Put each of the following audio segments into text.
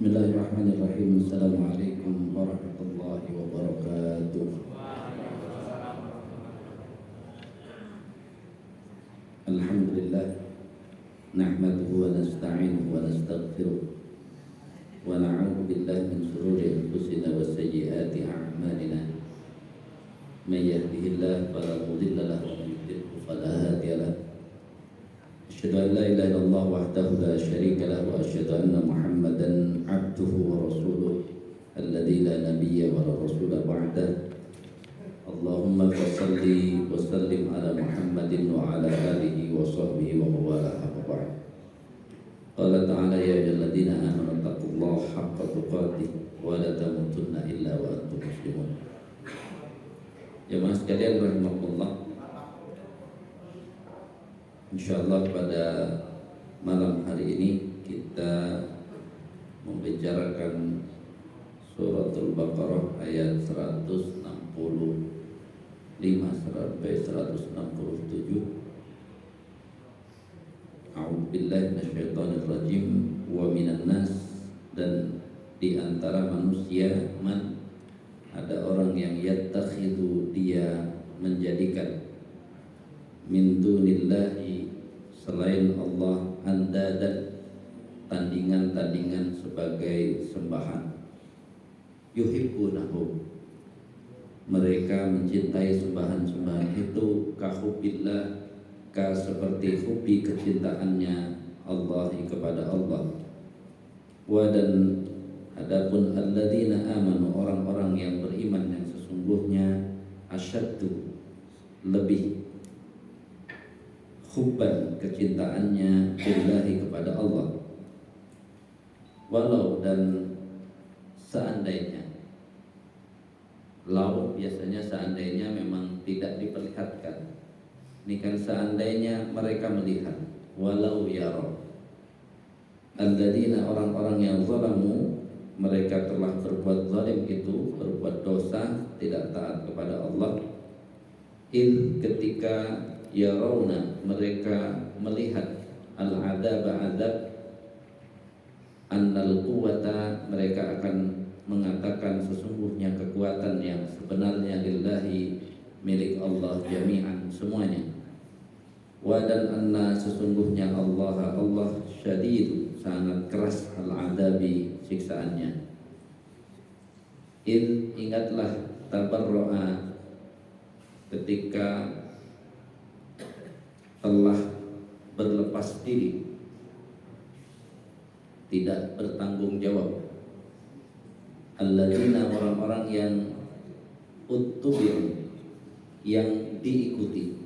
Bismillahirrahmanirrahim. Assalamualaikum warahmatullahi wabarakatuh. Alhamdulillah. Nahmaduhu wa nasta'inuhu wa nastaghfiruh. Wa na'udzu billahi min shururi anfusina wa sayyiati a'malina. May yahdihillahu fala mudilla lahu wa may yudlil fala hadiya lahu. Asyhadu an la ilaha illallah wahdahu la syarika lahu wa asyhadu anna Muhammadan abduhu wa rasuluh alladzi la nabiyya wa la rasula ba'dah. Allahumma shalli wa sallim ala Muhammadin wa ala alihi wa sahbihi wa mawalah wa ba'd. Qala ta'ala ya ayyuhalladzina amanu taqullaha haqqa tuqatih wa la tamutunna illa wa antum muslimun. Jemaah sekalian rahimakumullah. Insyaallah pada malam hari ini kita membicarakan Suratul Baqarah ayat 165 sampai 167. A'udzubillahi minasyaitonir rajim. Wa minan nas, dan di antara manusia man, ada orang yang yattakhidu, dia menjadikan min dunillahi, selain Allah, andadan, tandingan-tandingan sebagai sembahan. Yuhibbunahum, mereka mencintai sembahan-sembahan itu, kahubbillah, seperti hobi kecintaannya Allah kepada Allah. Wa, dan adapun alladzina amanu, orang-orang yang beriman yang sesungguhnya, asyaddu, lebih hubban, kecintaannya billahi, kepada Allah. Walau, dan seandainya, lau biasanya seandainya memang tidak diperlihatkan. Ini kan seandainya mereka melihat. Walau yara, alladzina, orang-orang yang zalamu, mereka telah berbuat zalim itu, berbuat dosa, tidak taat kepada Allah. Ketika yarawna, mereka melihat, al-adab, azab, annal quwwata, mereka akan mengatakan sesungguhnya kekuatan yang sebenarnya lillahi, milik Allah, jami'an, semuanya. Wa, dan anna, sesungguhnya Allah syadid, sangat keras, al-adabi, siksaannya. Ingatlah, tabarro'a, ketika telah berlepas diri, tidak bertanggung jawab, alladzina, orang-orang yang uttubi'u, yang diikuti,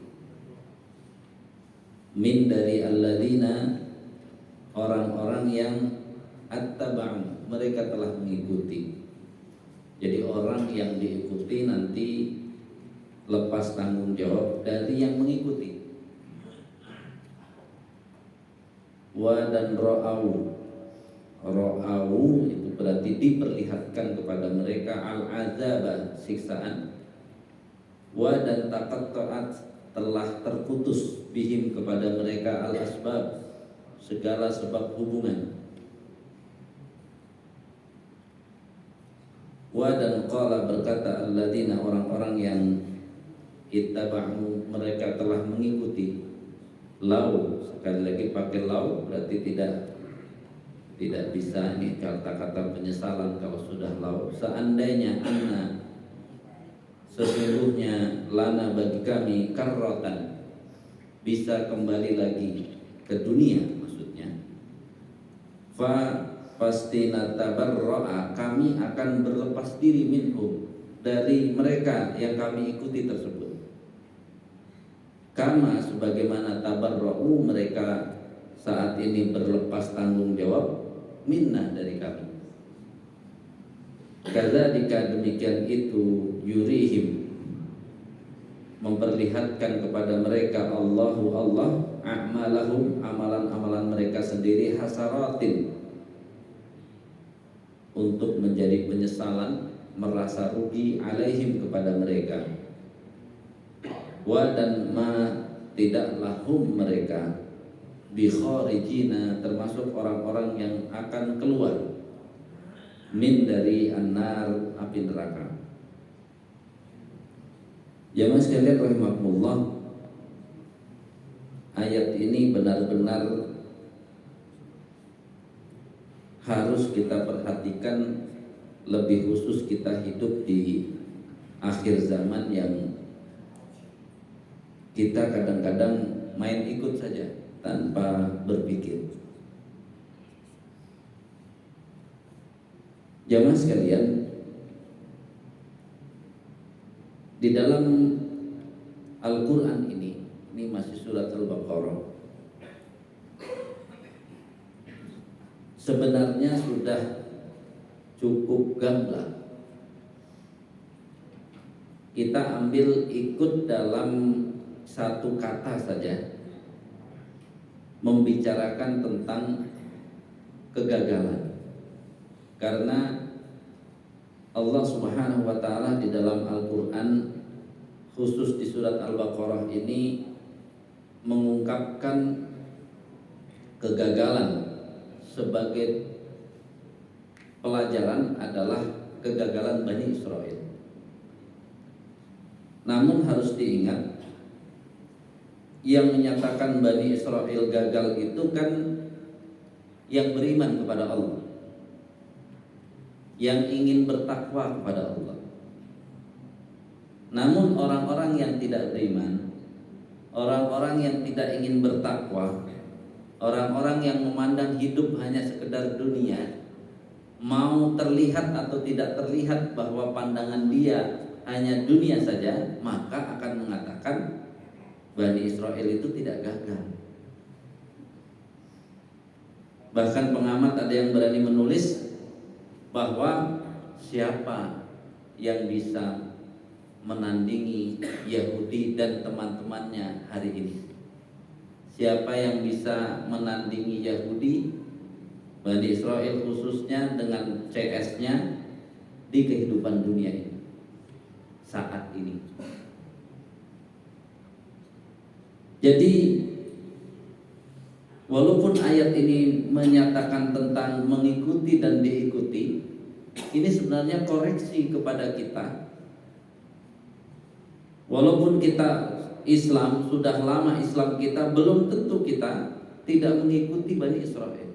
min, dari alladzina, orang-orang yang attaba'u, mereka telah mengikuti. Jadi orang yang diikuti nanti lepas tanggung jawab dari yang mengikuti. Wa, dan ro'au itu berarti diperlihatkan kepada mereka, al-azaba, siksaan. Wa, dan taqatta'at, telah terputus, bihim, kepada mereka, al-asbab, segala sebab hubungan. Wa, dan qala, berkata, alladzina, orang-orang yang ittaba'u, mereka telah mengikuti. Lau, sekali lagi pakai lau, berarti tidak bisa ini kata-kata penyesalan kalau sudah lau. Seandainya anna, sesungguhnya, lana, bagi kami, karrotan, bisa kembali lagi ke dunia, maksudnya. Fa, pasti natabarro'a, kami akan berlepas diri, minhum, dari mereka yang kami ikuti tersebut. Kama, sebagaimana tabarro'u, mereka saat ini berlepas tanggung jawab, minna, dari kami. Kadzalika, demikian itu, yurihim, memperlihatkan kepada mereka, Allahu, Allah, a'malahum, amalan-amalan mereka sendiri, hasaratin, untuk menjadi penyesalan, merasa rugi, alaihim, kepada mereka. Wa, dan ma, tidaklah hum, mereka, bi kharijina, termasuk orang-orang yang akan keluar, min dari annar, api neraka. Jamaah sekalian rahimakumullah, ayat ini benar-benar harus kita perhatikan, lebih khusus kita hidup di akhir zaman yang kita kadang-kadang main ikut saja tanpa berpikir. Jamaah sekalian, di dalam Al-Quran ini masih surat Al-Baqarah, sebenarnya sudah cukup gamblang. Kita ambil ikut dalam satu kata saja, membicarakan tentang kegagalan. Karena Allah Subhanahu wa taala di dalam Al-Qur'an, khusus di surat Al-Baqarah ini, mengungkapkan kegagalan sebagai pelajaran adalah kegagalan Bani Israel. Namun harus diingat, yang menyatakan Bani Israel gagal itu kan yang beriman kepada Allah, yang ingin bertakwa kepada Allah. Namun orang-orang yang tidak beriman, orang-orang yang tidak ingin bertakwa, orang-orang yang memandang hidup hanya sekedar dunia, mau terlihat atau tidak terlihat bahwa pandangan dia hanya dunia saja, maka akan mengatakan Bani Israel itu tidak gagal. Bahkan pengamat ada yang berani menulis bahwa siapa yang bisa menandingi Yahudi dan teman-temannya hari ini? Siapa yang bisa menandingi Yahudi, Bani Israel khususnya dengan CS-nya di kehidupan dunia ini saat ini? Jadi walaupun ayat ini menyatakan tentang mengikuti dan diikuti, ini sebenarnya koreksi kepada kita. Walaupun kita Islam, sudah lama Islam kita, belum tentu kita tidak mengikuti Bani Israel.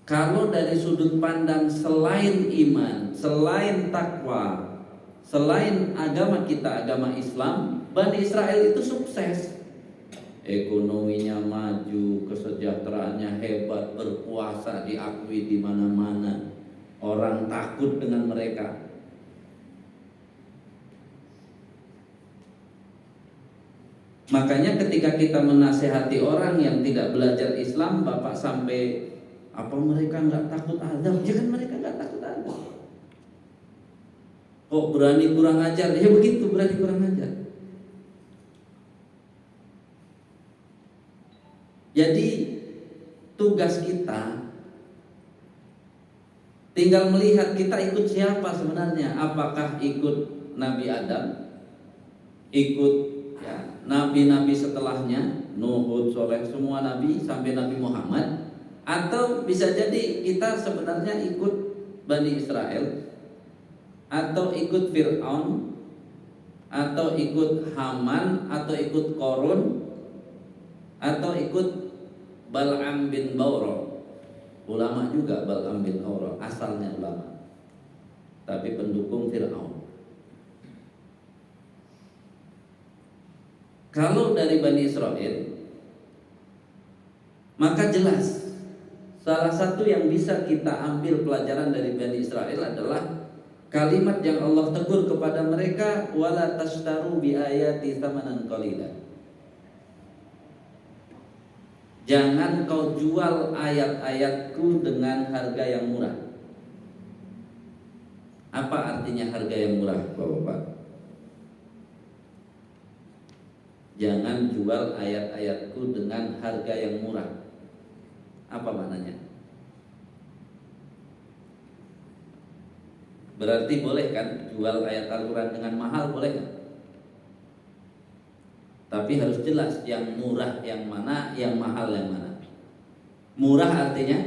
Kalau dari sudut pandang selain iman, selain takwa, selain agama kita, agama Islam, Bani Israel itu sukses. Ekonominya maju, kesejahteraannya hebat, berkuasa, diakui di mana-mana. Orang takut dengan mereka. Makanya ketika kita menasehati orang yang tidak belajar Islam, Bapak sampai, apa mereka nggak takut azab? Jangan, mereka nggak takut azab. Kok berani kurang ajar? Ya begitu, berani kurang ajar. Jadi tugas kita tinggal melihat kita ikut siapa sebenarnya. Apakah ikut Nabi Adam, ikut ya, nabi-nabi setelahnya, Nuh, Hud, Soleh, semua nabi sampai Nabi Muhammad, atau bisa jadi kita sebenarnya ikut Bani Israel, atau ikut Fir'aun, atau ikut Haman, atau ikut Korun, atau ikut Bal'am bin Bawra. Ulama juga Bal'am bin Bawra, asalnya ulama, tapi pendukung Fir'aun. Kalau dari Bani Israel, maka jelas salah satu yang bisa kita ambil pelajaran dari Bani Israel adalah kalimat yang Allah tegur kepada mereka, wala tashtaru bi ayati tsamanan qalila. Jangan kau jual ayat-ayatku dengan harga yang murah. Apa artinya harga yang murah, Bapak-bapak? Jangan jual ayat-ayatku dengan harga yang murah. Apa maknanya? Berarti boleh kan jual ayat Al-Quran dengan mahal, boleh kan? Tapi harus jelas yang murah yang mana, yang mahal yang mana. Murah artinya,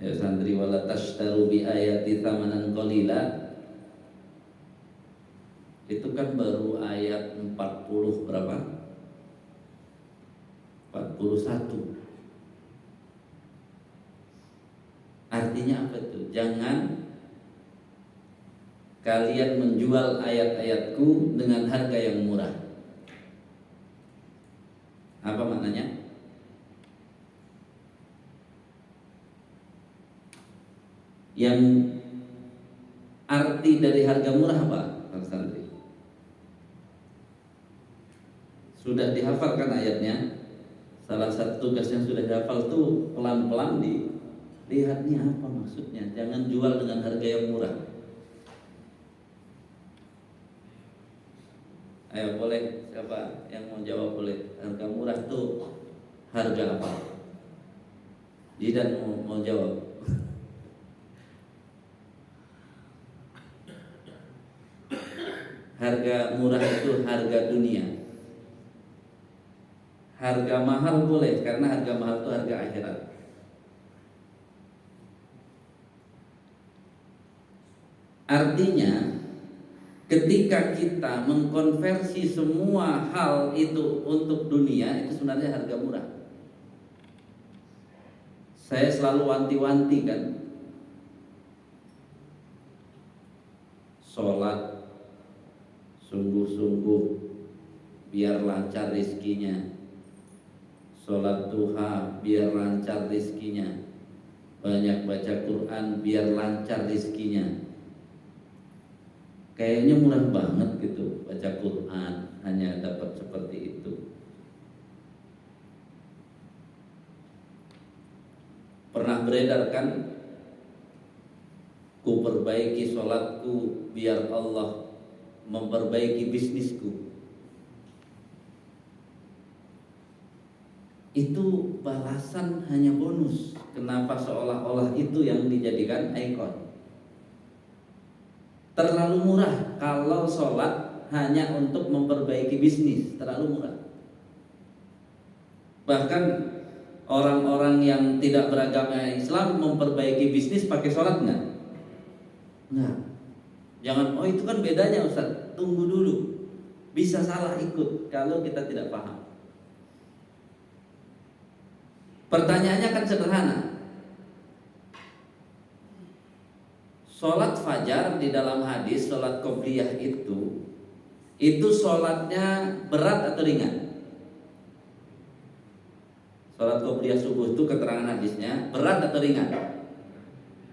ya santri, wala tashtaru bi ayati tsamanan qalila. Itu kan baru ayat 40 berapa? 41. Artinya apa itu? Jangan kalian menjual ayat-ayatku dengan harga yang murah. Apa maknanya? Yang arti dari harga murah apa, Pak Santri? Sudah dihafalkan ayatnya? Salah satu tugas yang sudah dihafal tuh pelan-pelan lihat nih apa maksudnya. Jangan jual dengan harga yang murah. Ayo, boleh, siapa yang mau jawab boleh. Harga murah tuh harga apa? Jidan mau jawab. Harga murah itu harga dunia. Harga mahal boleh, karena harga mahal itu harga akhirat. Artinya ketika kita mengkonversi semua hal itu untuk dunia, itu sebenarnya harga murah. Saya selalu wanti-wanti kan, sholat sungguh-sungguh biar lancar rezekinya, sholat duha biar lancar rezekinya, banyak baca Quran biar lancar rezekinya. Kayaknya murah banget gitu, baca Quran hanya dapat seperti itu. Pernah beredar kan, ku perbaiki sholatku biar Allah memperbaiki bisnisku. Itu balasan hanya bonus. Kenapa seolah-olah itu yang dijadikan ikon? Terlalu murah kalau sholat hanya untuk memperbaiki bisnis, terlalu murah. Bahkan orang-orang yang tidak beragama Islam memperbaiki bisnis pakai sholat nggak? Nggak. Jangan, oh itu kan bedanya Ustaz. Tunggu dulu. Bisa salah ikut kalau kita tidak paham. Pertanyaannya kan sederhana. Sholat fajar di dalam hadis, sholat qobliyah itu sholatnya berat atau ringan? Sholat qobliyah subuh itu keterangan hadisnya berat atau ringan?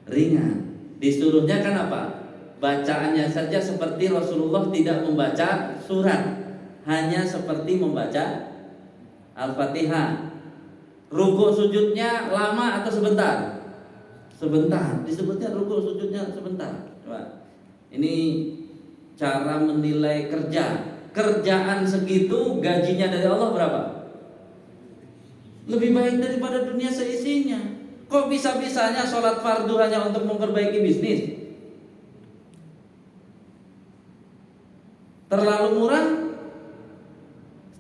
Ringan. Disuruhnya kan apa? Bacaannya saja seperti Rasulullah tidak membaca surat, hanya seperti membaca Al-Fatihah. Rukuk sujudnya lama atau sebentar? Sebentar. Disebutnya rukuk sujudnya sebentar. Coba. Ini cara menilai kerja. Kerjaan segitu gajinya dari Allah berapa? Lebih baik daripada dunia seisinya. Kok bisa-bisanya sholat fardu hanya untuk memperbaiki bisnis? Terlalu murah?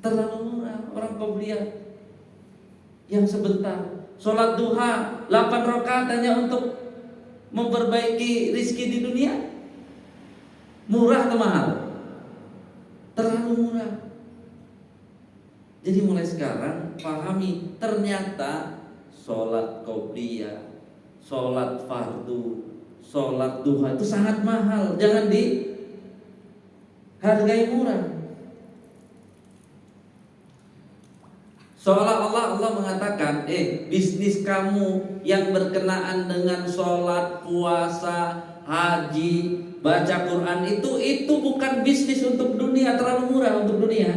Terlalu murah. Orang qobliyah yang sebentar. Sholat duha 8 rakaat hanya untuk memperbaiki rizki di dunia. Murah atau mahal? Terlalu murah. Jadi mulai sekarang pahami, ternyata sholat qobliyah, sholat fardu, sholat duha itu sangat mahal. Jangan dihargai murah. Seolah-olah Allah mengatakan, bisnis kamu yang berkenaan dengan sholat, puasa, haji, baca Quran itu bukan bisnis untuk dunia, terlalu murah untuk dunia.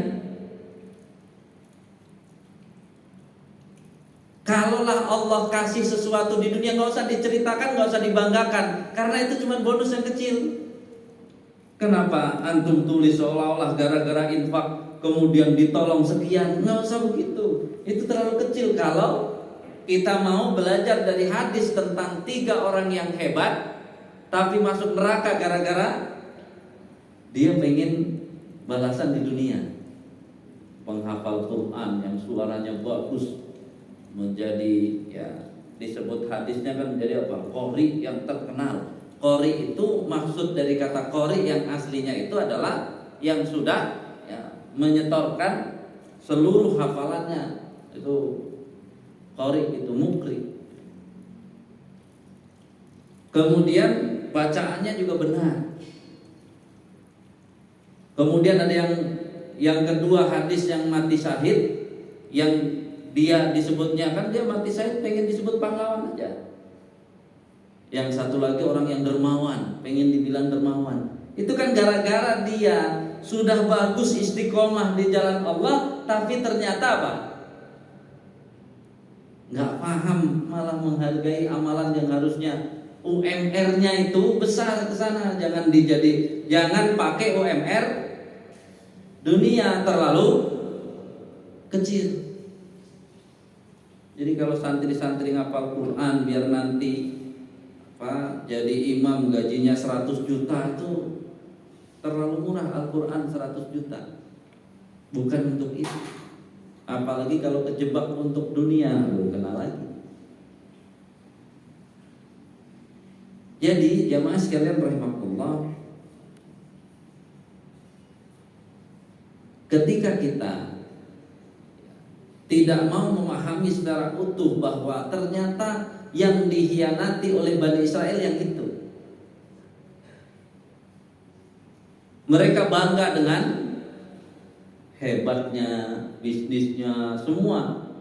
Kalaulah Allah kasih sesuatu di dunia, nggak usah diceritakan, nggak usah dibanggakan, karena itu cuma bonus yang kecil. Kenapa antum tulis seolah-olah gara-gara infak kemudian ditolong sekian? Nggak usah begitu. Itu terlalu kecil. Kalau kita mau belajar dari hadis tentang 3 orang yang hebat tapi masuk neraka gara-gara dia pengen balasan di dunia. penghafal Quran yang suaranya bagus menjadi, ya disebut hadisnya kan menjadi apa? Qori yang terkenal. Qori itu maksud dari kata qori yang aslinya itu adalah yang sudah ya menyetorkan seluruh hafalannya. Itu qori, itu mukri. Kemudian bacaannya juga benar. Kemudian ada yang kedua hadis yang mati syahid, yang dia disebutnya kan dia mati syahid pengen disebut pahlawan aja. Yang satu lagi orang yang dermawan, pengen dibilang dermawan. Itu kan gara-gara dia sudah bagus istiqomah di jalan Allah, tapi ternyata apa? Nggak paham, malah menghargai amalan yang harusnya UMR-nya itu besar ke sana. Jangan pakai UMR dunia terlalu kecil. Jadi kalau santri-santri ngapal Quran biar nanti jadi imam gajinya 100 juta itu terlalu murah. Al-Quran 100 juta bukan untuk itu. Apalagi kalau kejebak untuk dunia, kenal lagi. Jadi jamaah sekalian rahimakumullah, ketika kita tidak mau memahami secara utuh bahwa ternyata yang dikhianati oleh Bani Israel yang itu, mereka bangga dengan hebatnya bisnisnya, semua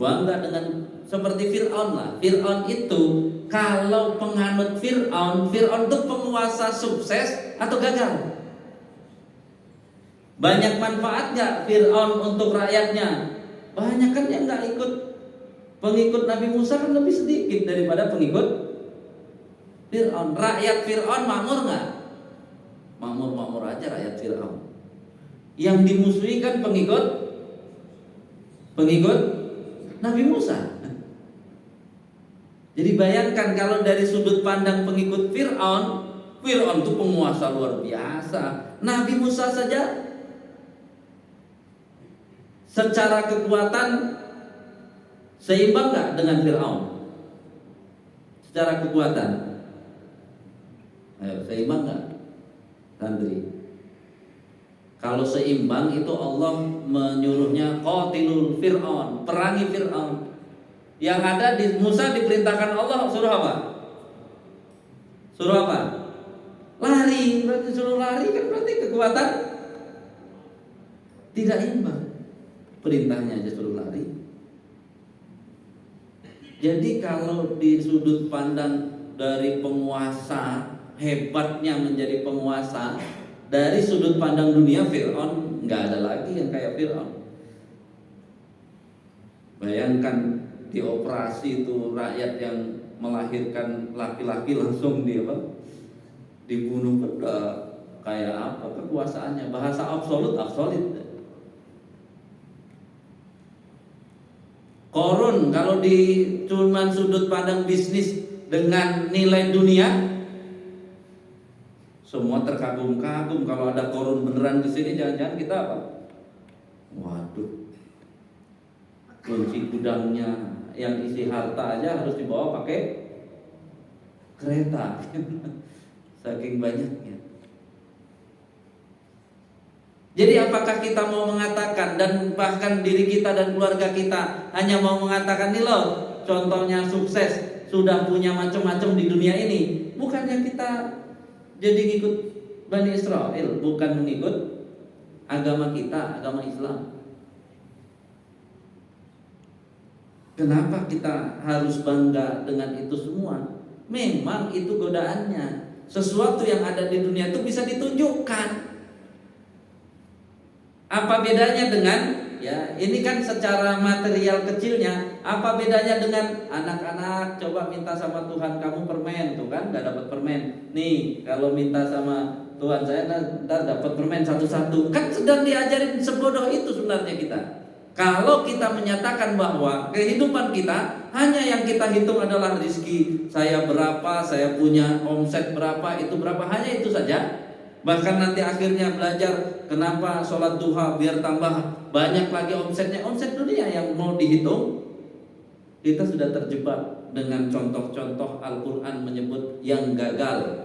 bangga dengan seperti Fir'aun lah. Fir'aun itu kalau penganut Fir'aun itu penguasa sukses atau gagal? Banyak manfaat gak Fir'aun untuk rakyatnya? Banyak kan yang gak ikut. Pengikut Nabi Musa kan lebih sedikit daripada pengikut Fir'aun. Rakyat Fir'aun makmur gak? Makmur-makmur aja rakyat Fir'aun. Yang dimusuhi kan pengikut Nabi Musa. Jadi bayangkan kalau dari sudut pandang pengikut Fir'aun itu penguasa luar biasa. Nabi Musa saja secara kekuatan seimbang gak dengan Fir'aun? Secara kekuatan seimbang gak santri? Kalau seimbang itu Allah menyuruhnya qatilul Fir'aun, perangi Fir'aun. Yang ada di Musa diperintahkan Allah suruh apa? Suruh apa? Lari. Berarti suruh lari kan berarti kekuatan tidak imbang. Perintahnya aja suruh lari. Jadi kalau di sudut pandang dari penguasa, hebatnya menjadi penguasa, dari sudut pandang dunia Fir'aun nggak ada lagi yang kayak Fir'aun. Bayangkan di operasi itu rakyat yang melahirkan laki-laki langsung dibunuh, kayak apa kekuasaannya? Bahasa absolut. Korun kalau di cuman sudut pandang bisnis dengan nilai dunia, semua terkagum-kagum. Kalau ada korun beneran di sini, jangan-jangan kita apa? Waduh, kunci gudangnya yang isi harta aja harus dibawa pakai kereta. Saking banyaknya. Jadi apakah kita mau mengatakan, dan bahkan diri kita dan keluarga kita hanya mau mengatakan nih loh, contohnya sukses, sudah punya macam-macam di dunia ini? Bukannya kita jadi ngikut Bani Israel, bukan mengikut agama kita, agama Islam. Kenapa kita harus bangga dengan itu semua? Memang itu godaannya. Sesuatu yang ada di dunia itu bisa ditunjukkan. Apa bedanya dengan, ya ini kan secara material kecilnya, apa bedanya dengan anak-anak coba minta sama Tuhan kamu permen, tuh kan nggak dapat permen. Nih kalau minta sama Tuhan saya ntar dapat permen satu-satu. Kan sedang diajarin sebodoh itu sebenarnya kita. Kalau kita menyatakan bahwa kehidupan kita hanya yang kita hitung adalah rezeki saya berapa, saya punya omset berapa, itu berapa, hanya itu saja, Bahkan nanti akhirnya belajar kenapa sholat duha biar tambah banyak lagi omsetnya, omset dunia yang mau dihitung. Kita sudah terjebak dengan contoh-contoh Al-Quran menyebut yang gagal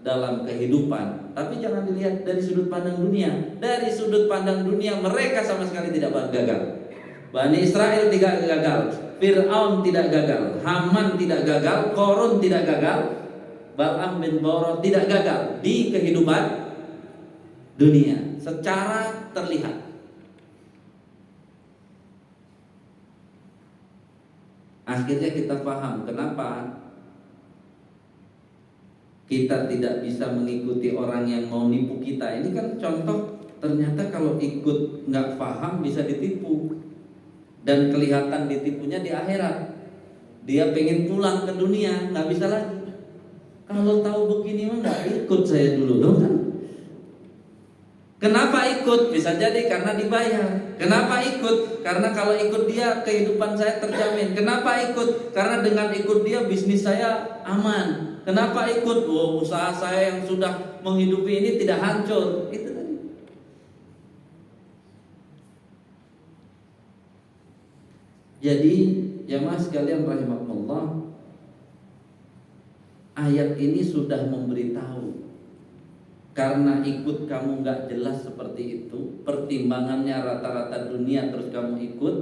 dalam kehidupan. Tapi jangan dilihat dari sudut pandang dunia. Dari sudut pandang dunia mereka sama sekali tidak gagal. Bani Israel tidak gagal, Fir'aun tidak gagal, Haman tidak gagal, Korun tidak gagal, Bal'am bin Ba'urah tidak gagal di kehidupan dunia secara terlihat. Akhirnya kita paham kenapa kita tidak bisa mengikuti orang yang mau nipu kita. Ini kan contoh, ternyata kalau ikut nggak paham bisa ditipu. Dan kelihatan ditipunya di akhirat. Dia pengen pulang ke dunia, nggak bisa lagi. Kalau tahu begini mah nggak ikut saya dulu dong kan. Kenapa ikut? Bisa jadi karena dibayar. Kenapa ikut? Karena kalau ikut dia kehidupan saya terjamin. Kenapa ikut? Karena dengan ikut dia bisnis saya aman. Kenapa ikut? Oh, usaha saya yang sudah menghidupi ini tidak hancur. Itu tadi. Jadi jamaah sekalian rahimakumullah, ayat ini sudah memberitahu, karena ikut kamu gak jelas seperti itu, pertimbangannya rata-rata dunia terus kamu ikut,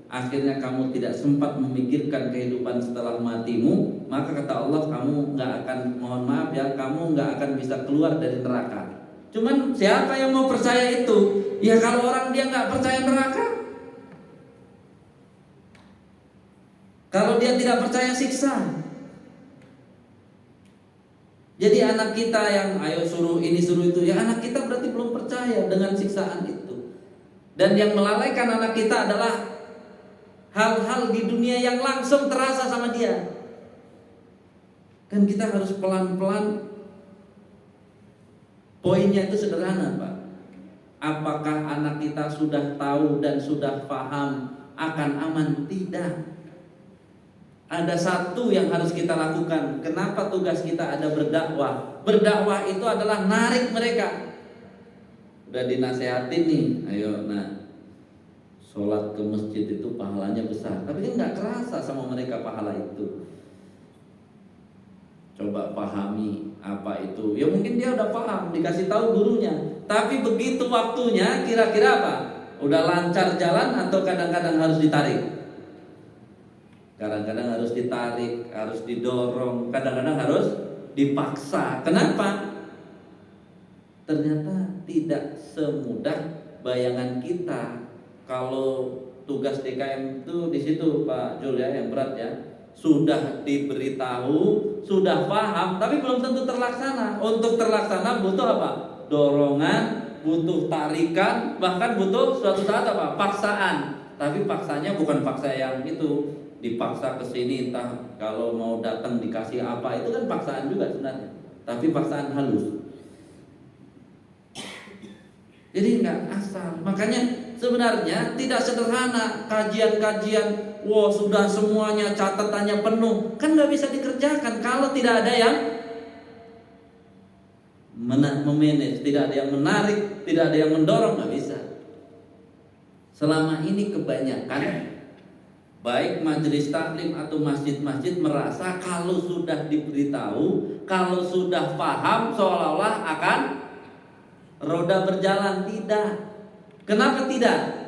akhirnya kamu tidak sempat memikirkan kehidupan setelah matimu, maka kata Allah kamu gak akan, mohon maaf ya, kamu gak akan bisa keluar dari neraka. Cuman siapa yang mau percaya itu? Ya kalau orang dia gak percaya neraka, kalau dia tidak percaya siksa. Jadi anak kita yang ayo suruh ini suruh itu, ya anak kita berarti belum percaya dengan siksaan itu. Dan yang melalaikan anak kita adalah hal-hal di dunia yang langsung terasa sama dia. Kan kita harus pelan-pelan. Poinnya itu sederhana, Pak. Apakah anak kita sudah tahu dan sudah paham akan aman? Tidak. Ada satu yang harus kita lakukan. Kenapa tugas kita ada berdakwah? Berdakwah itu adalah narik mereka. Udah dinasehatin nih, ayo nah, sholat ke masjid itu pahalanya besar. Tapi kan gak kerasa sama mereka pahala itu. Coba pahami apa itu. Ya mungkin dia udah paham, dikasih tahu gurunya. Tapi begitu waktunya, kira-kira apa? Udah lancar jalan atau kadang-kadang harus ditarik? Kadang-kadang harus ditarik, harus didorong, kadang-kadang harus dipaksa. Kenapa? Ternyata tidak semudah bayangan kita. Kalau tugas DKM itu di situ Pak Jul ya, yang berat ya. Sudah diberitahu, sudah paham, tapi belum tentu terlaksana. Untuk terlaksana butuh apa? Dorongan, butuh tarikan, bahkan butuh suatu saat apa? Paksaan. Tapi paksanya bukan paksa yang itu, dipaksa ke sini, entah kalau mau datang dikasih apa, itu kan paksaan juga sebenarnya, tapi paksaan halus. Jadi nggak asal. Makanya sebenarnya tidak sederhana kajian-kajian. Wow, sudah semuanya catatannya penuh, kan nggak bisa dikerjakan kalau tidak ada yang memanage, tidak ada yang menarik, tidak ada yang mendorong, nggak bisa. Selama ini kebanyakan baik majelis taklim atau masjid-masjid merasa kalau sudah diberitahu, kalau sudah paham, seolah-olah akan roda berjalan. Tidak. Kenapa tidak?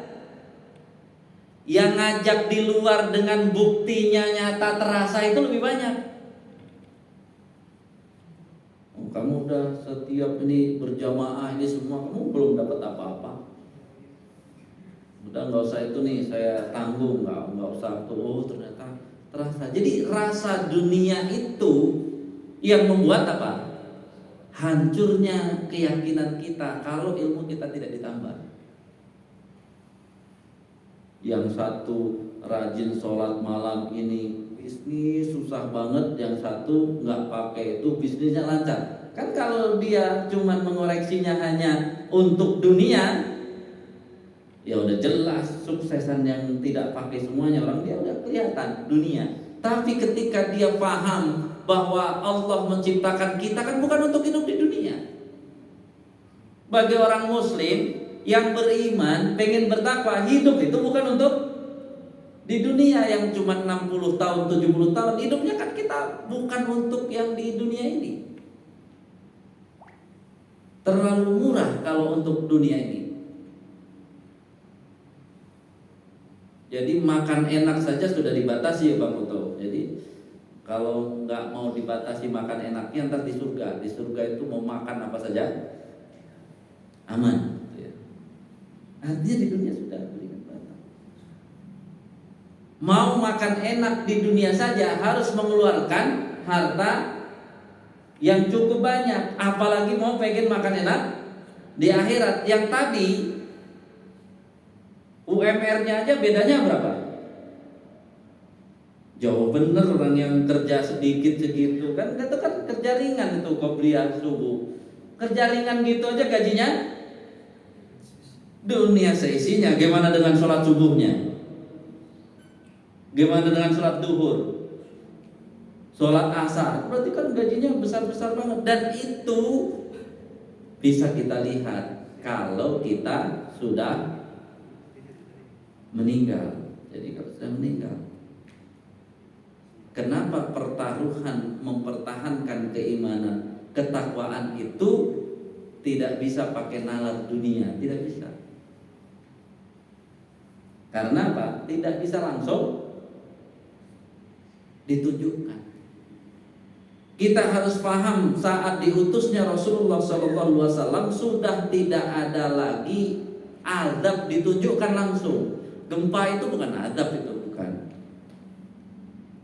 Yang ngajak di luar dengan buktinya nyata terasa itu lebih banyak. Kamu udah setiap ini berjamaah ini semua, kamu belum dapat apa-apa. Udah nggak usah itu nih, saya tanggung, nggak usah tuh. Oh ternyata terasa. Jadi rasa dunia itu yang membuat apa? Hancurnya keyakinan kita kalau ilmu kita tidak ditambah. Yang satu rajin sholat malam ini bisnis susah banget, yang satu nggak pakai itu bisnisnya lancar. Kan kalau dia cuma mengoreksinya hanya untuk dunia, ya udah jelas suksesan yang tidak pakai semuanya orang, dia udah kelihatan dunia. Tapi ketika dia paham bahwa Allah menciptakan kita kan bukan untuk hidup di dunia, Bagi orang muslim yang beriman, pengen bertakwa, hidup itu bukan untuk di dunia yang cuma 60 tahun, 70 tahun. Hidupnya kan kita bukan untuk yang di dunia ini. Terlalu murah kalau untuk dunia ini. Jadi makan enak saja sudah dibatasi ya Bang Uto. Jadi kalau nggak mau dibatasi makan enaknya, ntar di surga. Di surga itu mau makan apa saja aman. Artinya di dunia sudah berikan batas. Mau makan enak di dunia saja harus mengeluarkan harta yang cukup banyak. Apalagi mau pengen makan enak di akhirat. Yang tadi UMR-nya aja bedanya berapa? Jauh bener orang yang kerja sedikit segitu kan, itu kan kerja ringan itu qobliyah subuh. Kerja ringan gitu aja gajinya dunia seisinya. Gimana dengan sholat subuhnya? Gimana dengan sholat duhur? Sholat asar? Berarti kan gajinya besar-besar banget. Dan itu bisa kita lihat kalau kita sudah meninggal. Jadi kalau sudah meninggal, kenapa pertaruhan mempertahankan keimanan, ketakwaan itu tidak bisa pakai nalar dunia? Tidak bisa. Karena apa? Tidak bisa langsung ditunjukkan. Kita harus paham saat diutusnya Rasulullah SAW sudah tidak ada lagi azab ditunjukkan langsung. Gempa itu bukan azab, itu bukan.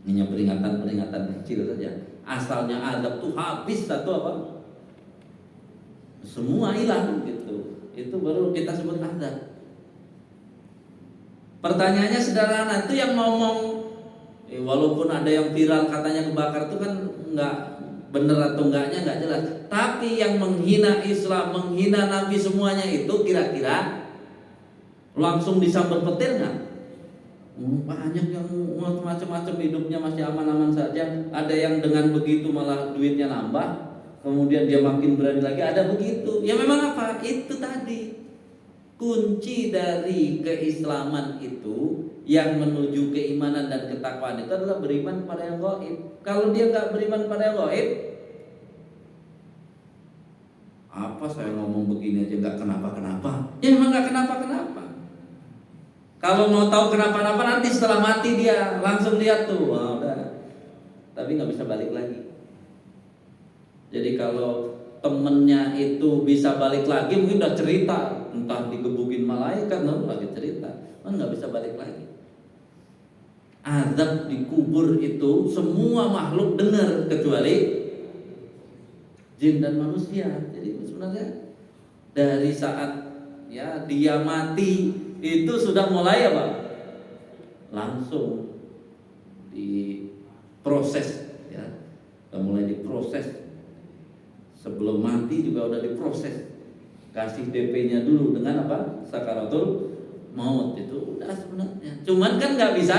Hanya peringatan-peringatan kecil saja. Asalnya azab tuh habis satu apa? Semua hilang gitu. Itu baru kita sebut azab. Pertanyaannya sederhana, itu yang ngomong walaupun ada yang viral katanya kebakar itu kan nggak bener atau enggaknya nggak jelas. Tapi yang menghina Islam, menghina Nabi semuanya itu kira-kira langsung disambar petir nggak? Banyak yang macam-macam hidupnya masih aman-aman saja. Ada yang dengan begitu malah duitnya nambah, kemudian dia makin berani lagi. Ada begitu. Ya memang apa? Itu tadi. Kunci dari keislaman itu yang menuju keimanan dan ketakwaan itu adalah beriman pada yang gaib. Kalau dia nggak beriman pada yang gaib, apa saya ngomong begini aja nggak kenapa-kenapa? Ya memang nggak kenapa-kenapa. Kalau mau tahu kenapa-kenapa nanti setelah mati dia langsung lihat tuh, wah udah. Tapi nggak bisa balik lagi. Jadi kalau temennya itu bisa balik lagi, mungkin udah cerita, entah digebukin malaikat, lagi cerita, kan nggak bisa balik lagi. Azab di kubur itu semua makhluk dengar kecuali jin dan manusia. Jadi sebenarnya dari saat ya dia mati itu sudah mulai apa? Langsung diproses ya, sudah mulai diproses. Sebelum mati juga udah diproses. Kasih DP-nya dulu dengan apa? Sakaratul maut itu udah sebenarnya. Cuman kan nggak bisa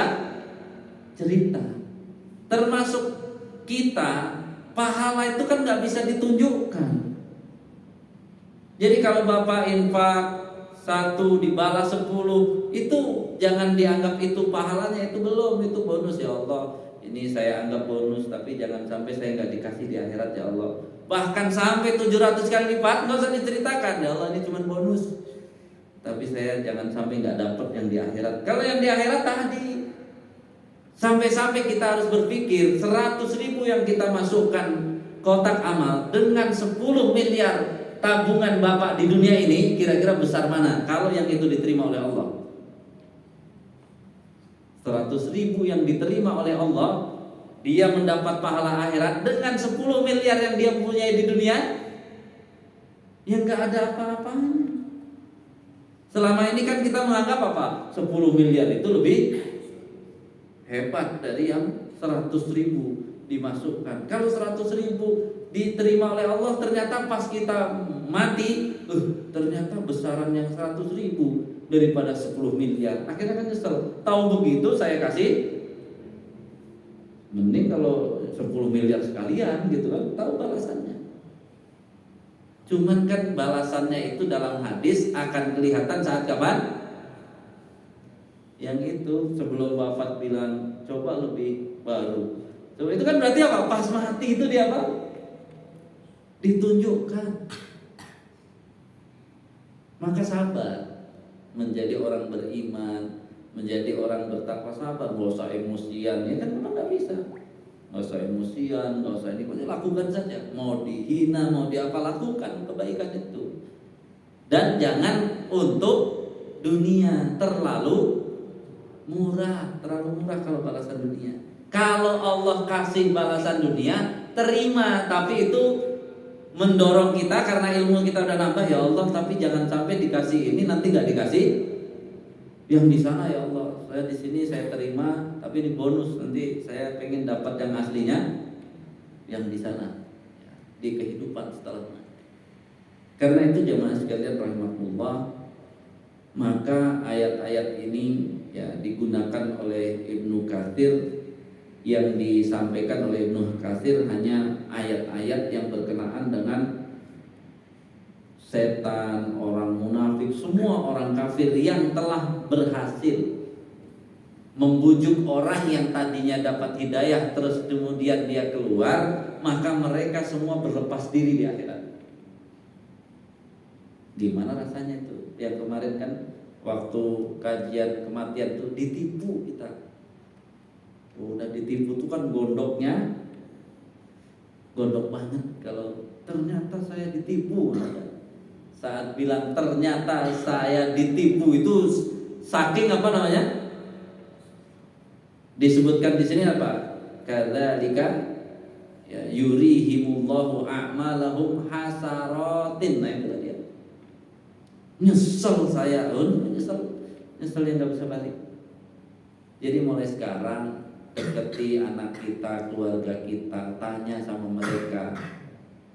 cerita. Termasuk kita, pahala itu kan nggak bisa ditunjukkan. Jadi kalau Bapak infak 1 dibalas 10, itu jangan dianggap itu pahalanya, itu belum, itu bonus ya Allah. Ini saya anggap bonus, tapi jangan sampai saya nggak dikasih di akhirat ya Allah. Bahkan sampai 700 kali lipat, nggak usah diceritakan ya Allah, ini cuma bonus. Tapi saya jangan sampai nggak dapat yang di akhirat. Kalau yang di akhirat tadi, sampai-sampai kita harus berpikir 100.000 yang kita masukkan kotak amal dengan 10 miliar tabungan Bapak di dunia ini, kira-kira besar mana kalau yang itu diterima oleh Allah? 100.000 yang diterima oleh Allah, dia mendapat pahala akhirat dengan 10 miliar yang dia punya di dunia, yang gak ada apa-apanya. Selama ini kan kita menganggap apa? 10 miliar itu lebih hebat dari yang 100.000 dimasukkan. Kalau 100.000 diterima oleh Allah, ternyata pas kita mati, ternyata besaran yang 100.000 daripada 10 miliar. Akhirnya kan nyesel. Tahu begitu saya kasih, mending kalau 10 miliar sekalian gitu kan, tahu balasannya. Cuman kan balasannya itu dalam hadis akan kelihatan saat kapan? Yang itu sebelum wafat bilang coba lebih baru. Coba itu kan berarti apa? Pas mati itu dia apa? Ditunjukkan. Maka sabar menjadi orang beriman, menjadi orang bertakwa, sabar. Gak usah emosian, ya kan memang gak bisa. Gak usah emosian, gak usah ini, pokoknya lakukan saja. Mau dihina, mau diapa, lakukan kebaikan itu. Dan jangan untuk dunia terlalu murah kalau balasan dunia. Kalau Allah kasih balasan dunia, terima, tapi itu mendorong kita karena ilmu kita udah nambah, ya Allah, tapi jangan sampai dikasih ini nanti nggak dikasih yang di sana, ya Allah. Saya di sini saya terima, tapi ini bonus, nanti saya pengen dapat yang aslinya yang di sana, di kehidupan setelahnya. Karena itu jemaah sekalian rahimakumullah, maka ayat-ayat ini ya digunakan oleh Ibnu Katsir. Yang disampaikan oleh Ibnu Katsir hanya ayat-ayat yang berkenaan dengan setan, orang munafik, semua orang kafir yang telah berhasil membujuk orang yang tadinya dapat hidayah terus kemudian dia keluar, maka mereka semua berlepas diri di akhirat. Gimana rasanya itu? Yang kemarin kan waktu kajian kematian itu ditipu kita. Udah ditipu tuh kan gondok banget. Kalau ternyata saya ditipu, saat bilang ternyata saya ditipu itu saking apa namanya? Disebutkan di sini apa? Kadzalika ya yurihimullahu a'malahum hasaratin. Nah itu dia. Nyesel saya, nyesel yang nggak bisa balik. Jadi mulai sekarang deketi anak kita, keluarga kita, tanya sama mereka,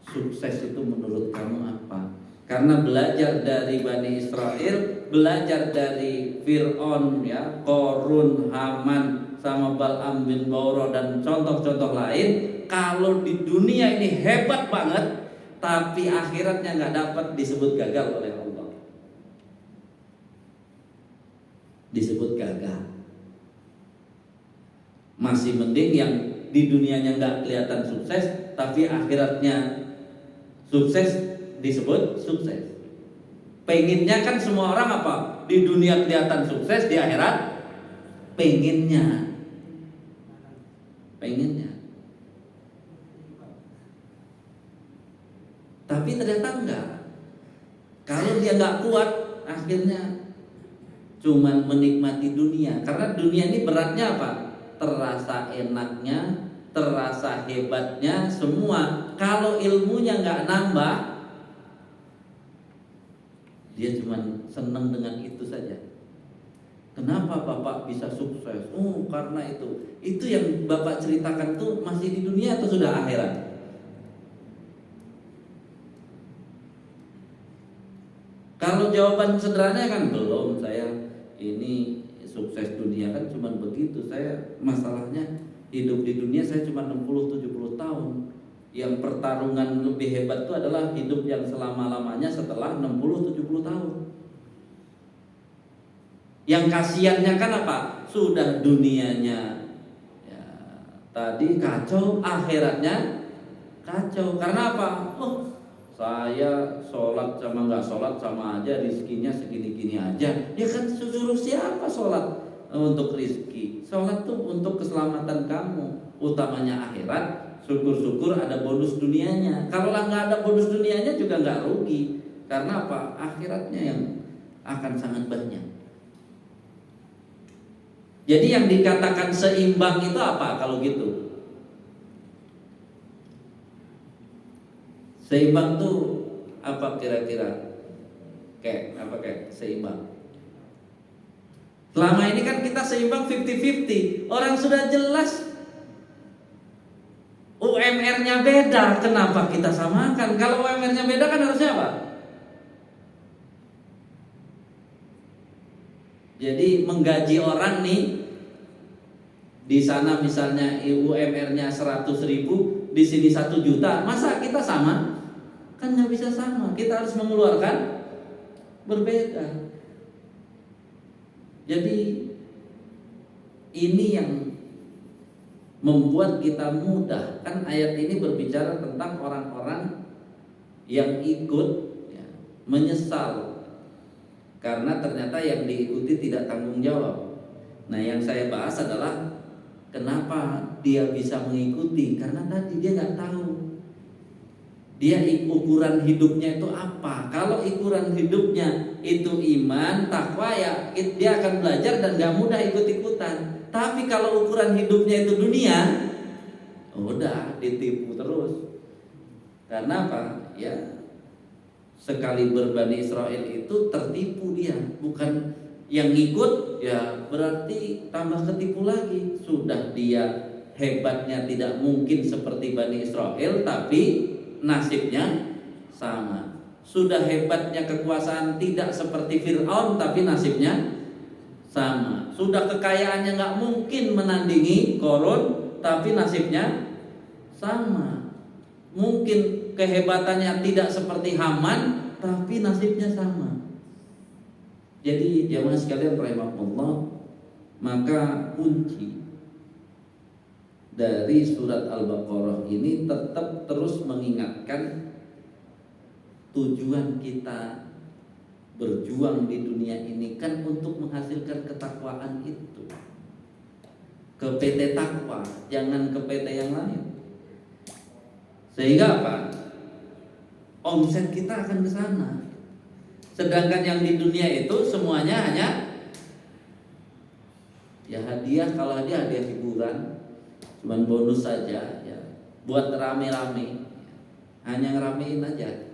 sukses itu menurut kamu apa? Karena belajar dari Bani Israel, belajar dari Fir'aun, ya, Qorun, Haman, sama Bal'am bin Bawrah dan contoh-contoh lain. Kalau di dunia ini hebat banget, tapi akhiratnya nggak dapat, disebut gagal oleh Allah. Disebut gagal. Masih mending yang di dunianya nggak kelihatan sukses, tapi akhiratnya sukses, disebut sukses. Pengennya kan semua orang apa? Di dunia kelihatan sukses, di akhirat pengennya. Tapi ternyata enggak. Kalau dia nggak kuat, akhirnya cuman menikmati dunia. Karena dunia ini beratnya apa? Terasa enaknya, terasa hebatnya semua. Kalau ilmunya nggak nambah, dia cuma senang dengan itu saja. Kenapa Bapak bisa sukses? Oh, karena itu. Itu yang Bapak ceritakan tuh masih di dunia atau sudah akhirat? Kalau jawaban sederhananya kan belum, saya ini sukses dunia kan cuma begitu. Saya masalahnya hidup di dunia saya cuma 60-70 tahun. Yang pertarungan lebih hebat itu adalah hidup yang selama-lamanya setelah 60-70 tahun. Yang kasihannya kan apa? Sudah dunianya ya, tadi kacau, akhiratnya kacau. Karena apa? Oh, saya sholat sama nggak sholat sama aja, rizkinya segini-gini aja. Ya kan suruh siapa sholat untuk rizki? Sholat tuh untuk keselamatan kamu, utamanya akhirat. Syukur-syukur ada bonus dunianya. Kalau nggak ada bonus dunianya juga nggak rugi. Karena apa? Akhiratnya yang akan sangat banyak. Jadi yang dikatakan seimbang itu apa kalau gitu? Seimbang tuh apa kira-kira? Kayak seimbang. Selama ini kan kita seimbang 50-50. Orang sudah jelas UMR-nya beda, kenapa kita samakan? Kalau UMR-nya beda kan harusnya apa? Jadi menggaji orang nih, di sana misalnya UMR-nya 100.000, di sini 1 juta, masa kita sama? Kan nggak bisa sama. Kita harus mengeluarkan berbeda. Jadi ini yang membuat kita mudah. Kan ayat ini berbicara tentang orang-orang yang ikut ya, menyesal karena ternyata yang diikuti tidak tanggung jawab. Nah, yang saya bahas adalah kenapa dia bisa mengikuti, karena tadi dia nggak tahu dia ukuran hidupnya itu apa. Kalau ukuran hidupnya itu iman, takwa, ya dia akan belajar dan gak mudah ikut-ikutan. Tapi kalau ukuran hidupnya itu dunia, udah ditipu terus. Karena apa? Ya sekali berbani Israel itu tertipu dia. Bukan yang ngikut, ya berarti tambah ketipu lagi. Sudah dia hebatnya tidak mungkin seperti Bani Israel, tapi nasibnya sama. Sudah hebatnya kekuasaan tidak seperti Fir'aun, tapi nasibnya sama. Sudah kekayaannya nggak mungkin menandingi Qarun, tapi nasibnya sama. Mungkin kehebatannya tidak seperti Haman, tapi nasibnya sama. Jadi jamaah sekalian rahimahullah, maka kunci dari surat Al-Baqarah ini tetap terus mengingatkan tujuan kita berjuang di dunia ini kan untuk menghasilkan ketakwaan itu. Ke PT Takwa, jangan ke PT yang lain. Sehingga apa? Omset kita akan ke sana. Sedangkan yang di dunia itu semuanya hanya ya hadiah, kalau hadiah hiburan, cuman bonus saja ya, buat rame-rame, hanya ngeramein aja.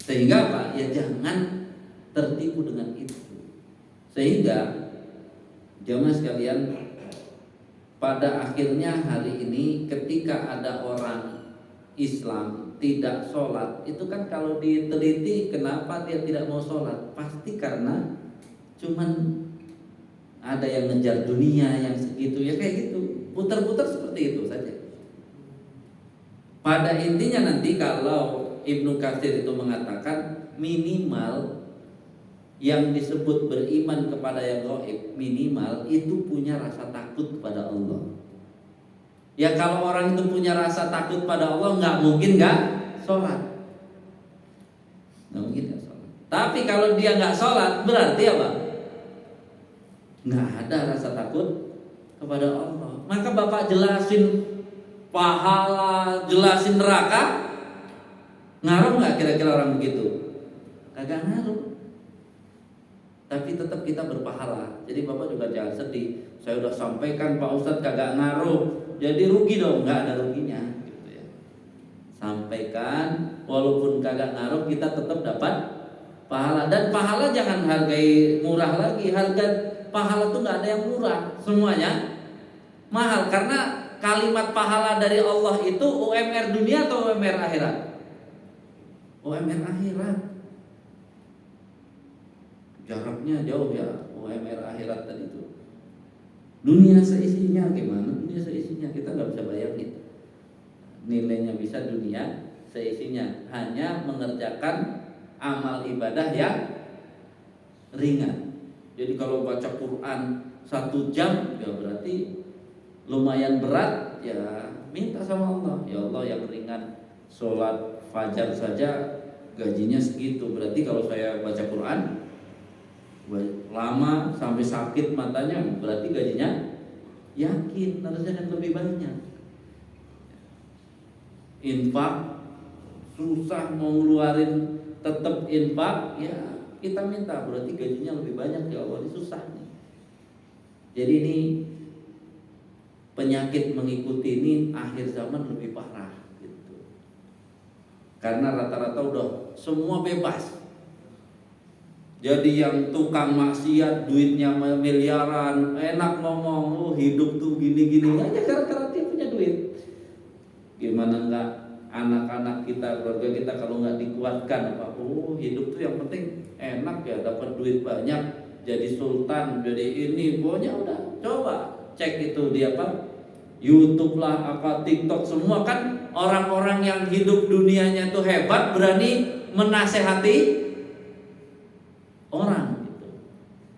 Sehingga apa? Ya jangan tertipu dengan itu. Sehingga jemaah sekalian, pada akhirnya hari ini ketika ada orang Islam tidak sholat, itu kan kalau diteliti kenapa dia tidak mau sholat, pasti karena cuman ada yang ngejar dunia yang segitu, ya kayak gitu, putar-putar seperti itu saja. Pada intinya nanti kalau Ibnu Katsir itu mengatakan minimal yang disebut beriman kepada yang gaib, minimal itu punya rasa takut kepada Allah. Ya kalau orang itu punya rasa takut pada Allah, nggak mungkin nggak sholat, nggak mungkin nggak sholat. Tapi kalau dia nggak sholat, berarti apa? Nggak ada rasa takut kepada Allah. Maka Bapak jelasin pahala, jelasin neraka, ngaruh nggak kira-kira orang begitu? Kagak ngaruh. Tapi tetap kita berpahala. Jadi Bapak juga jangan sedih. Saya udah sampaikan Pak Ustadz kagak ngaruh, jadi rugi dong. Nggak ada ruginya gitu ya. Sampaikan, walaupun kagak ngaruh, kita tetap dapat pahala. Dan pahala jangan hargai murah lagi. Harga pahala tuh nggak ada yang murah, semuanya mahal. Karena kalimat pahala dari Allah itu UMR dunia atau UMR akhirat? UMR akhirat. Jaraknya jauh ya, UMR akhirat tadi itu. Dunia seisinya gimana? Dunia seisinya kita nggak bisa bayangin. Nilainya bisa dunia seisinya, hanya mengerjakan amal ibadah yang ringan. Jadi kalau baca Quran 1 jam, ya berarti lumayan berat, ya minta sama Allah, ya Allah yang ringan, sholat fajar saja gajinya segitu. Berarti kalau saya baca Quran lama sampai sakit matanya, berarti gajinya yakin harusnya kan lebih banyak. Infak susah mau ngeluarin, tetap infak, ya kita minta, berarti gajinya lebih banyak, ya Allah ini susah nih. Jadi ini penyakit mengikuti ini akhir zaman lebih parah gitu. Karena rata-rata udah semua bebas. Jadi yang tukang maksiat duitnya miliaran, enak ngomong, oh hidup tuh gini-gini aja karena dia punya duit. Gimana enggak anak-anak kita, keluarga kita kalau nggak dikuatkan apa? Oh hidup tuh yang penting enak ya, dapat duit banyak, jadi sultan, jadi ini, pokoknya udah coba cek itu di apa? YouTube lah, apa TikTok, semua kan orang-orang yang hidup dunianya itu hebat berani menasehati orang gitu.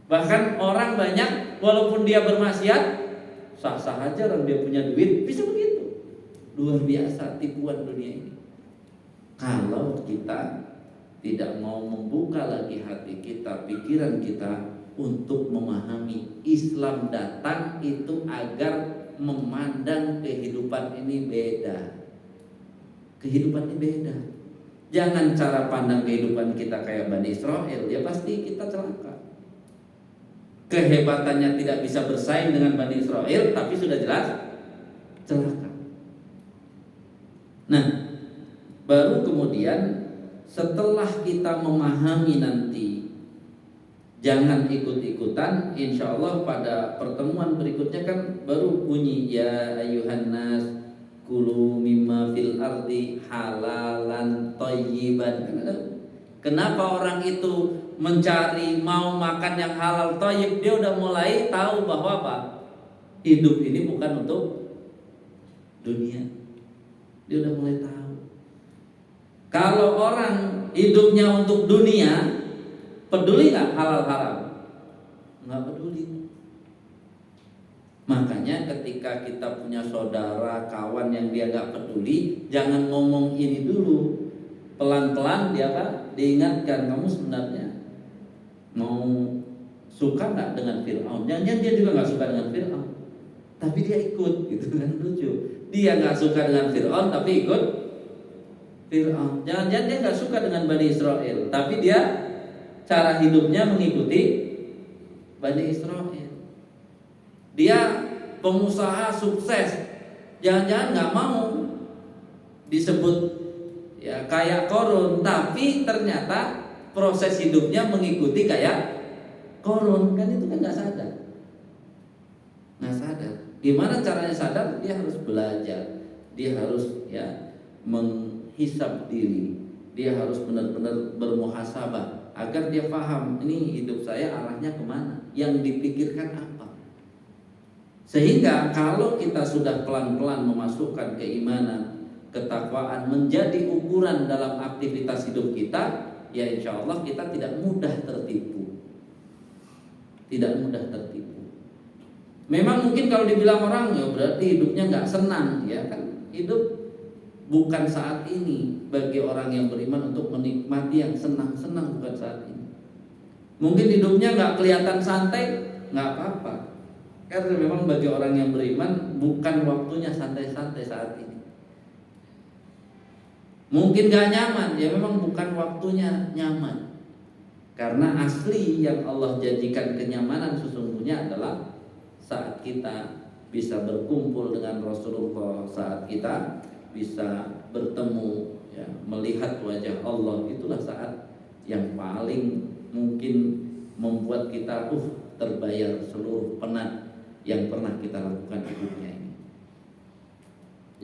Bahkan orang banyak walaupun dia bermaksiat sah-sah aja orang dia punya duit, bisa begitu. Luar biasa tipuan dunia ini. Kalau kita tidak mau membuka lagi hati kita, pikiran kita untuk memahami Islam datang itu agar memandang kehidupan ini beda. Kehidupan ini beda. Jangan cara pandang kehidupan kita kayak Bani Israel, ya pasti kita celaka. Kehebatannya tidak bisa bersaing dengan Bani Israel, tapi sudah jelas celaka. Nah, baru kemudian setelah kita memahami nanti, jangan ikut-ikutan. Insya Allah pada pertemuan berikutnya kan baru bunyi ya ayuhan nas kulu mimma fil ardi halalan thayyiban. Kenapa orang itu mencari mau makan yang halal thayyib? Dia udah mulai tahu bahwa apa? Hidup ini bukan untuk dunia. Dia udah mulai tahu. Kalau orang hidupnya untuk dunia, peduli nggak halal haram? Nggak peduli. Makanya ketika kita punya saudara, kawan yang dia nggak peduli, jangan ngomong ini dulu. Pelan-pelan dia apa? Diingatkan, kamu sebenarnya mau suka nggak dengan Fir'aun? Jangan dia juga nggak suka dengan Fir'aun, tapi dia ikut, gitu kan, lucu. Dia nggak suka dengan Fir'aun, tapi ikut Fir'aun. Jangan-jangan dia nggak suka dengan Bani Israel, tapi dia cara hidupnya mengikuti Bani Israel. Dia pengusaha sukses, jangan-jangan nggak mau disebut ya kayak Korun, tapi ternyata proses hidupnya mengikuti kayak Korun, kan itu kan nggak sadar. Gimana caranya sadar? Dia harus belajar, dia harus ya menghisab diri, dia harus benar-benar bermuhasabah agar dia paham ini hidup saya arahnya kemana, yang dipikirkan apa. Sehingga kalau kita sudah pelan-pelan memasukkan keimanan, ketakwaan menjadi ukuran dalam aktivitas hidup kita, ya insya Allah kita tidak mudah tertipu. Tidak mudah tertipu. Memang mungkin kalau dibilang orang ya berarti hidupnya nggak senang, ya kan? Hidup bukan saat ini bagi orang yang beriman untuk menikmati yang senang-senang, bukan saat ini. Mungkin hidupnya nggak kelihatan santai, nggak apa-apa. Karena memang bagi orang yang beriman bukan waktunya santai-santai saat ini. Mungkin gak nyaman, ya memang bukan waktunya nyaman. Karena asli yang Allah janjikan kenyamanan sesungguhnya adalah saat kita bisa berkumpul dengan Rasulullah, saat kita bisa bertemu, ya, melihat wajah Allah. Itulah saat yang paling mungkin membuat kita terbayar seluruh penat yang pernah kita lakukan di dunia ini.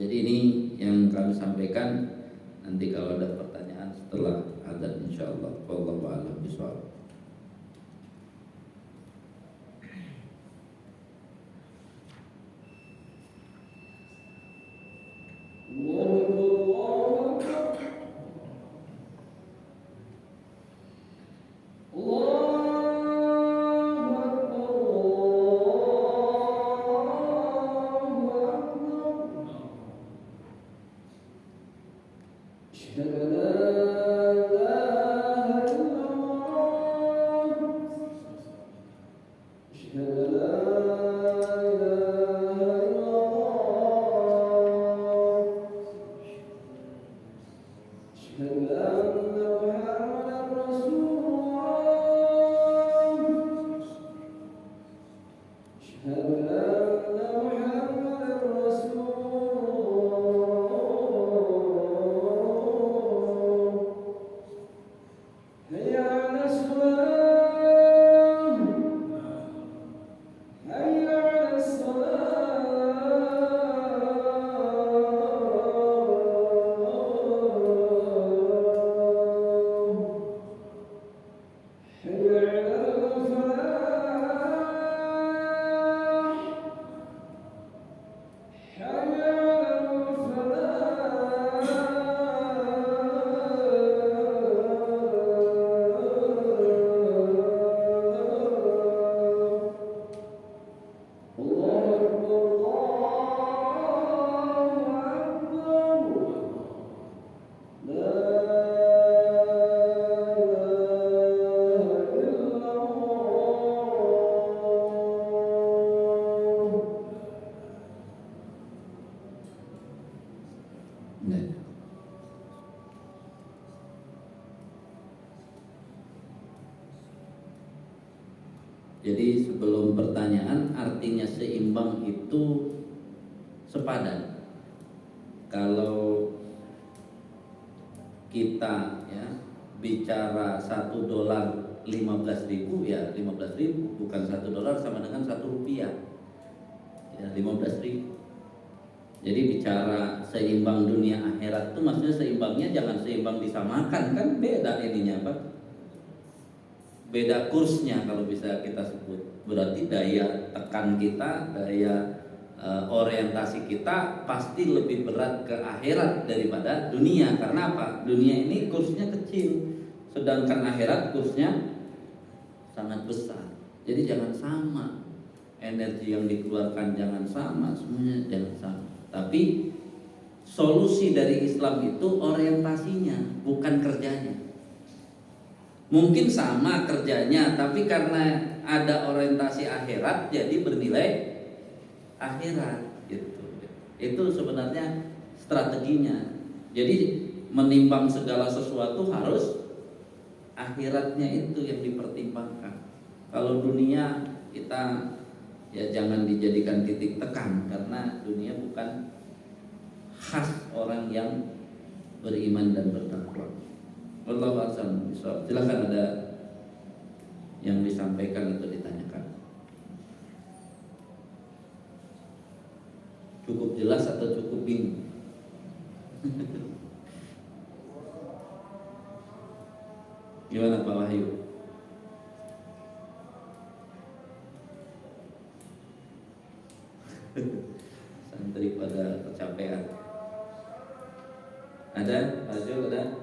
Jadi ini yang kami sampaikan. Nanti kalau ada pertanyaan setelah adzan insyaallah. Wallahu a'lam bishawab. Jadi sebelum pertanyaan, artinya seimbang itu sepadan. Kalau kita ya bicara $1 15.000 ya 15.000, bukan $1 sama dengan $1 ya 15.000. Jadi bicara seimbang dunia akhirat itu maksudnya seimbangnya jangan seimbang disamakan, kan beda ininya Pak. Beda kursnya kalau bisa kita sebut. Berarti daya tekan kita, daya orientasi kita pasti lebih berat ke akhirat daripada dunia. Karena apa? Dunia ini kursnya kecil, sedangkan akhirat kursnya sangat besar. Jadi jangan sama. Energi yang dikeluarkan jangan sama, semuanya jangan sama. Tapi solusi dari Islam itu orientasinya, bukan kerjanya. Mungkin sama kerjanya, tapi karena ada orientasi akhirat, jadi bernilai akhirat gitu. Itu sebenarnya strateginya. Jadi menimbang segala sesuatu harus akhiratnya itu yang dipertimbangkan. Kalau dunia kita ya jangan dijadikan titik tekan, karena dunia bukan khas orang yang beriman dan bertakwa. Wallahu a'lam bishawab. Silakan ada yang disampaikan atau ditanyakan. Cukup jelas atau cukup bingung? Gimana Pak Wahyu? Santri pada kecapean. Ada? Azul ada?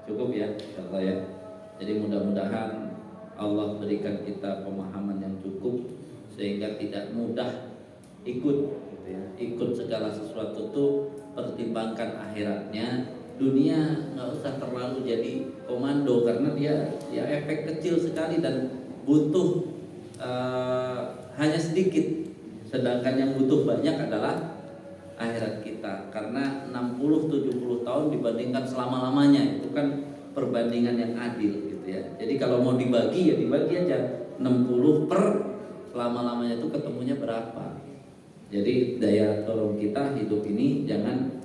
Cukup ya, insyaallah ya. Jadi mudah-mudahan Allah berikan kita pemahaman yang cukup sehingga tidak mudah ikut gitu ya. Ikut segala sesuatu tuh pertimbangkan akhiratnya. Dunia nggak usah terlalu jadi komando karena dia efek kecil sekali dan butuh hanya sedikit, sedangkan yang butuh banyak adalah akhirat kita. Karena 60-70 tahun dibandingkan selama-lamanya, itu kan perbandingan yang adil gitu ya. Jadi kalau mau dibagi ya dibagi aja 60 per selama-lamanya, itu ketemunya berapa. Jadi daya tolong kita hidup ini jangan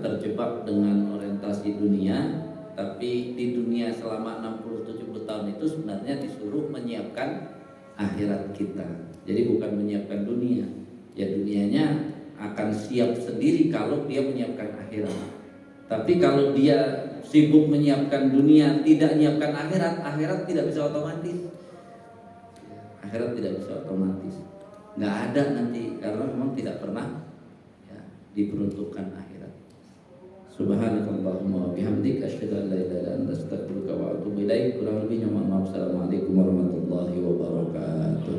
terjebak dengan orientasi dunia, tapi di dunia selama 60-70 tahun itu sebenarnya disuruh menyiapkan akhirat kita. Jadi bukan menyiapkan dunia. Ya dunianya akan siap sendiri kalau dia menyiapkan akhirat. Tapi kalau dia sibuk menyiapkan dunia, tidak menyiapkan akhirat, akhirat tidak bisa otomatis. Akhirat tidak bisa otomatis. Nggak ada nanti karena memang tidak pernah ya, diperuntukkan akhirat. Subhanakallahumma wa bihamdika asyhadu an la ilaha illa anta astaghfiruka wa atubu ilaik. Kurang lebihnya mohon maaf. Assalamualaikum warahmatullahi wabarakatuh.